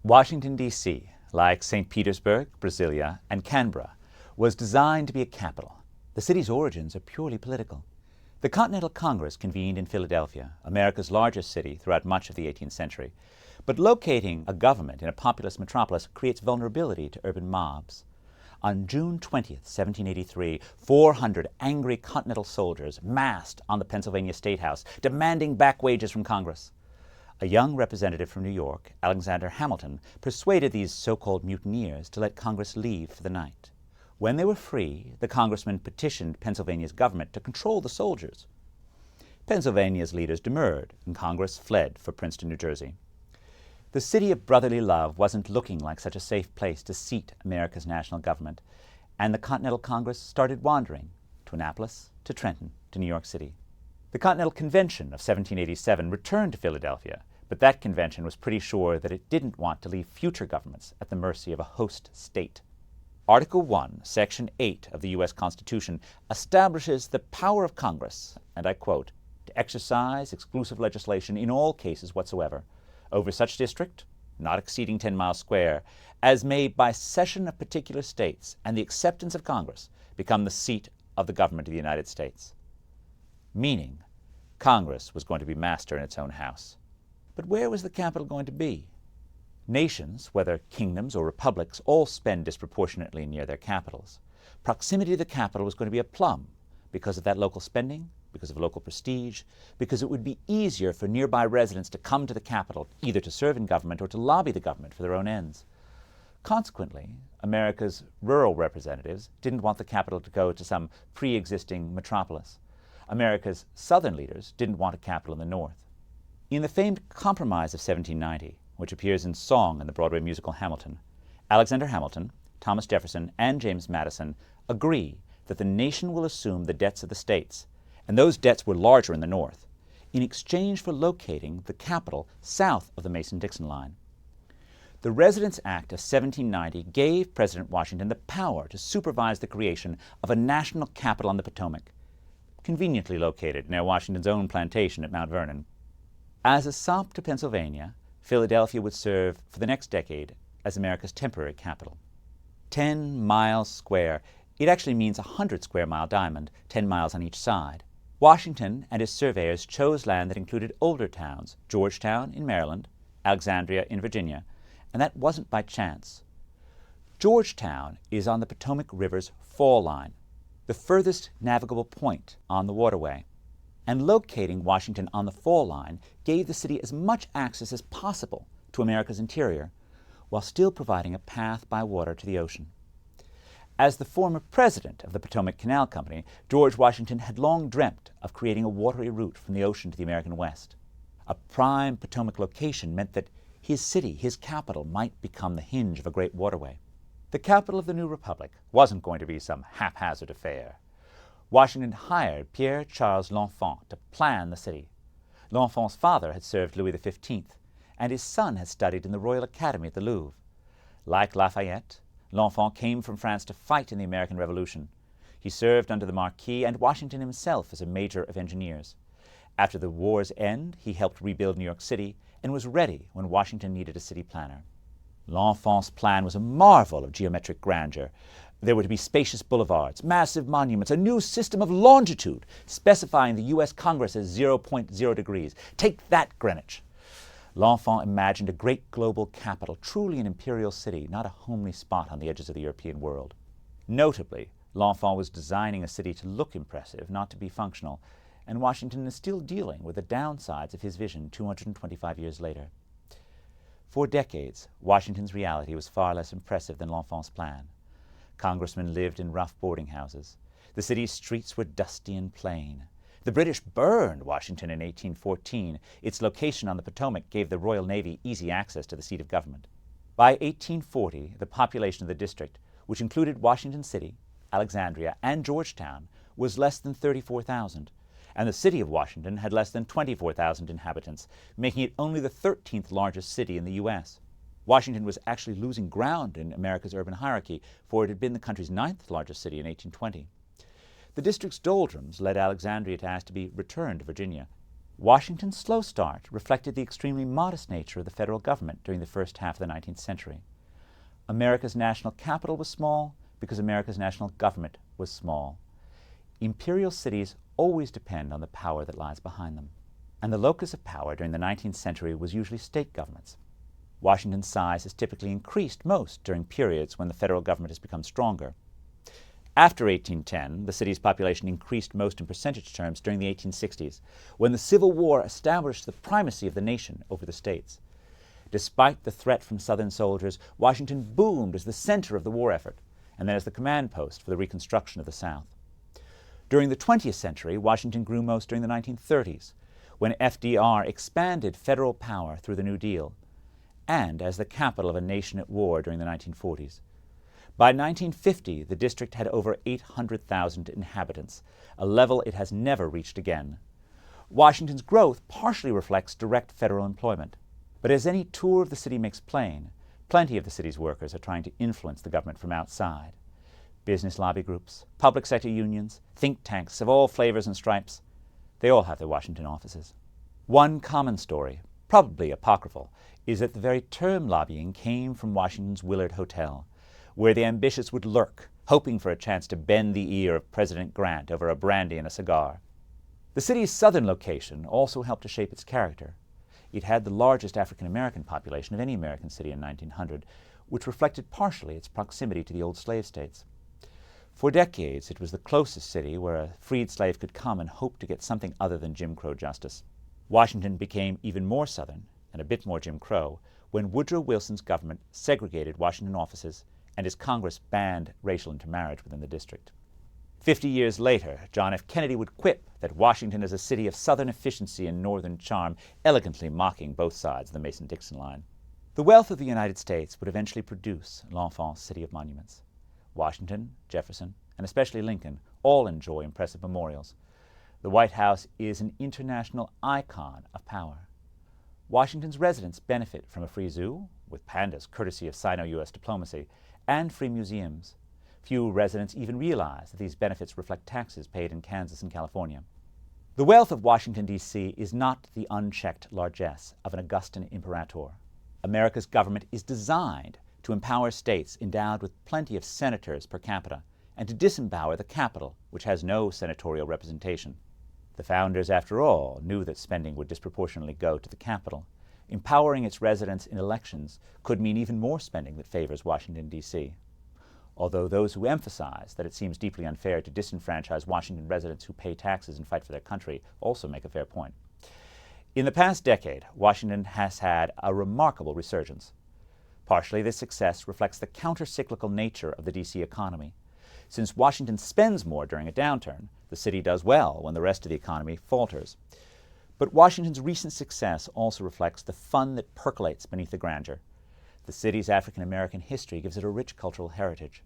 Washington, D.C., like St. Petersburg, Brasilia, and Canberra, was designed to be a capital. The city's origins are purely political. The Continental Congress convened in Philadelphia, America's largest city throughout much of the 18th century. But locating a government in a populous metropolis creates vulnerability to urban mobs. On June 20th, 1783, 400 angry Continental soldiers massed on the Pennsylvania State House, demanding back wages from Congress. A young representative from New York, Alexander Hamilton, persuaded these so-called mutineers to let Congress leave for the night. When they were free, the congressman petitioned Pennsylvania's government to control the soldiers. Pennsylvania's leaders demurred, and Congress fled for Princeton, New Jersey. The city of brotherly love wasn't looking like such a safe place to seat America's national government, and the Continental Congress started wandering to Annapolis, to Trenton, to New York City. The Continental Convention of 1787 returned to Philadelphia, but that convention was pretty sure that it didn't want to leave future governments at the mercy of a host state. Article 1, Section 8 of the U.S. Constitution establishes the power of Congress, and I quote, to exercise exclusive legislation in all cases whatsoever, over such district, not exceeding 10 miles square, as may by cession of particular states and the acceptance of Congress become the seat of the government of the United States. Meaning, Congress was going to be master in its own house. But where was the capital going to be? Nations, whether kingdoms or republics, all spend disproportionately near their capitals. Proximity to the capital was going to be a plum because of that local spending, because of local prestige, because it would be easier for nearby residents to come to the capital either to serve in government or to lobby the government for their own ends. Consequently, America's rural representatives didn't want the capital to go to some pre-existing metropolis. America's southern leaders didn't want a capital in the north. In the famed Compromise of 1790, which appears in song in the Broadway musical Hamilton, Alexander Hamilton, Thomas Jefferson, and James Madison agree that the nation will assume the debts of the states, and those debts were larger in the north, in exchange for locating the capital south of the Mason-Dixon line. The Residence Act of 1790 gave President Washington the power to supervise the creation of a national capital on the Potomac, conveniently located near Washington's own plantation at Mount Vernon. As a sop to Pennsylvania, Philadelphia would serve for the next decade as America's temporary capital. 10 miles square. It actually means a 100-square-mile diamond, 10 miles on each side. Washington and his surveyors chose land that included older towns, Georgetown in Maryland, Alexandria in Virginia, and that wasn't by chance. Georgetown is on the Potomac River's fall line, the furthest navigable point on the waterway, and locating Washington on the fall line gave the city as much access as possible to America's interior, while still providing a path by water to the ocean. As the former president of the Potomac Canal Company, George Washington had long dreamt of creating a watery route from the ocean to the American West. A prime Potomac location meant that his city, his capital, might become the hinge of a great waterway. The capital of the new republic wasn't going to be some haphazard affair. Washington hired Pierre-Charles L'Enfant to plan the city. L'Enfant's father had served Louis XV, and his son had studied in the Royal Academy at the Louvre. Like Lafayette, L'Enfant came from France to fight in the American Revolution. He served under the Marquis and Washington himself as a major of engineers. After the war's end, he helped rebuild New York City and was ready when Washington needed a city planner. L'Enfant's plan was a marvel of geometric grandeur. There were to be spacious boulevards, massive monuments, a new system of longitude specifying the U.S. Congress as 0.0 degrees. Take that, Greenwich! L'Enfant imagined a great global capital, truly an imperial city, not a homely spot on the edges of the European world. Notably, L'Enfant was designing a city to look impressive, not to be functional, and Washington is still dealing with the downsides of his vision 225 years later. For decades, Washington's reality was far less impressive than L'Enfant's plan. Congressmen lived in rough boarding houses. The city's streets were dusty and plain. The British burned Washington in 1814. Its location on the Potomac gave the Royal Navy easy access to the seat of government. By 1840, the population of the district, which included Washington City, Alexandria, and Georgetown, was less than 34,000, and the city of Washington had less than 24,000 inhabitants, making it only the 13th largest city in the U.S. Washington was actually losing ground in America's urban hierarchy, for it had been the country's 9th largest city in 1820. The district's doldrums led Alexandria to ask to be returned to Virginia. Washington's slow start reflected the extremely modest nature of the federal government during the first half of the 19th century. America's national capital was small because America's national government was small. Imperial cities always depend on the power that lies behind them, and the locus of power during the 19th century was usually state governments. Washington's size has typically increased most during periods when the federal government has become stronger. After 1810, the city's population increased most in percentage terms during the 1860s, when the Civil War established the primacy of the nation over the states. Despite the threat from Southern soldiers, Washington boomed as the center of the war effort, and then as the command post for the reconstruction of the South. During the 20th century, Washington grew most during the 1930s, when FDR expanded federal power through the New Deal, and as the capital of a nation at war during the 1940s. By 1950, the district had over 800,000 inhabitants, a level it has never reached again. Washington's growth partially reflects direct federal employment. But as any tour of the city makes plain, plenty of the city's workers are trying to influence the government from outside. Business lobby groups, public sector unions, think tanks of all flavors and stripes, they all have their Washington offices. One common story, probably apocryphal, is that the very term lobbying came from Washington's Willard Hotel, where the ambitious would lurk, hoping for a chance to bend the ear of President Grant over a brandy and a cigar. The city's southern location also helped to shape its character. It had the largest African-American population of any American city in 1900, which reflected partially its proximity to the old slave states. For decades, it was the closest city where a freed slave could come and hope to get something other than Jim Crow justice. Washington became even more Southern and a bit more Jim Crow when Woodrow Wilson's government segregated Washington offices and his Congress banned racial intermarriage within the district. 50 years later, John F. Kennedy would quip that Washington is a city of Southern efficiency and Northern charm, elegantly mocking both sides of the Mason-Dixon line. The wealth of the United States would eventually produce l'enfant city of monuments. Washington, Jefferson, and especially Lincoln all enjoy impressive memorials. The White House is an international icon of power. Washington's residents benefit from a free zoo, with pandas courtesy of Sino-US diplomacy, and free museums. Few residents even realize that these benefits reflect taxes paid in Kansas and California. The wealth of Washington, D.C. is not the unchecked largesse of an Augustan imperator. America's government is designed to empower states endowed with plenty of senators per capita, and to disempower the capital, which has no senatorial representation. The founders, after all, knew that spending would disproportionately go to the capital. Empowering its residents in elections could mean even more spending that favors Washington, D.C. Although those who emphasize that it seems deeply unfair to disenfranchise Washington residents who pay taxes and fight for their country also make a fair point. In the past decade, Washington has had a remarkable resurgence. Partially, this success reflects the counter-cyclical nature of the D.C. economy. Since Washington spends more during a downturn, the city does well when the rest of the economy falters. But Washington's recent success also reflects the fun that percolates beneath the grandeur. The city's African-American history gives it a rich cultural heritage.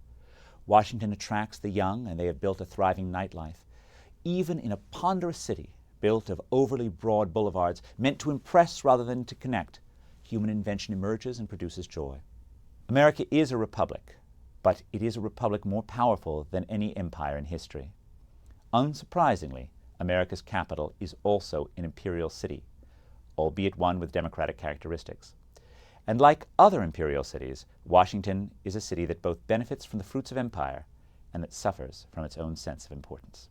Washington attracts the young, and they have built a thriving nightlife. Even in a ponderous city built of overly broad boulevards meant to impress rather than to connect, human invention emerges and produces joy. America is a republic, but it is a republic more powerful than any empire in history. Unsurprisingly, America's capital is also an imperial city, albeit one with democratic characteristics. And like other imperial cities, Washington is a city that both benefits from the fruits of empire and that suffers from its own sense of importance.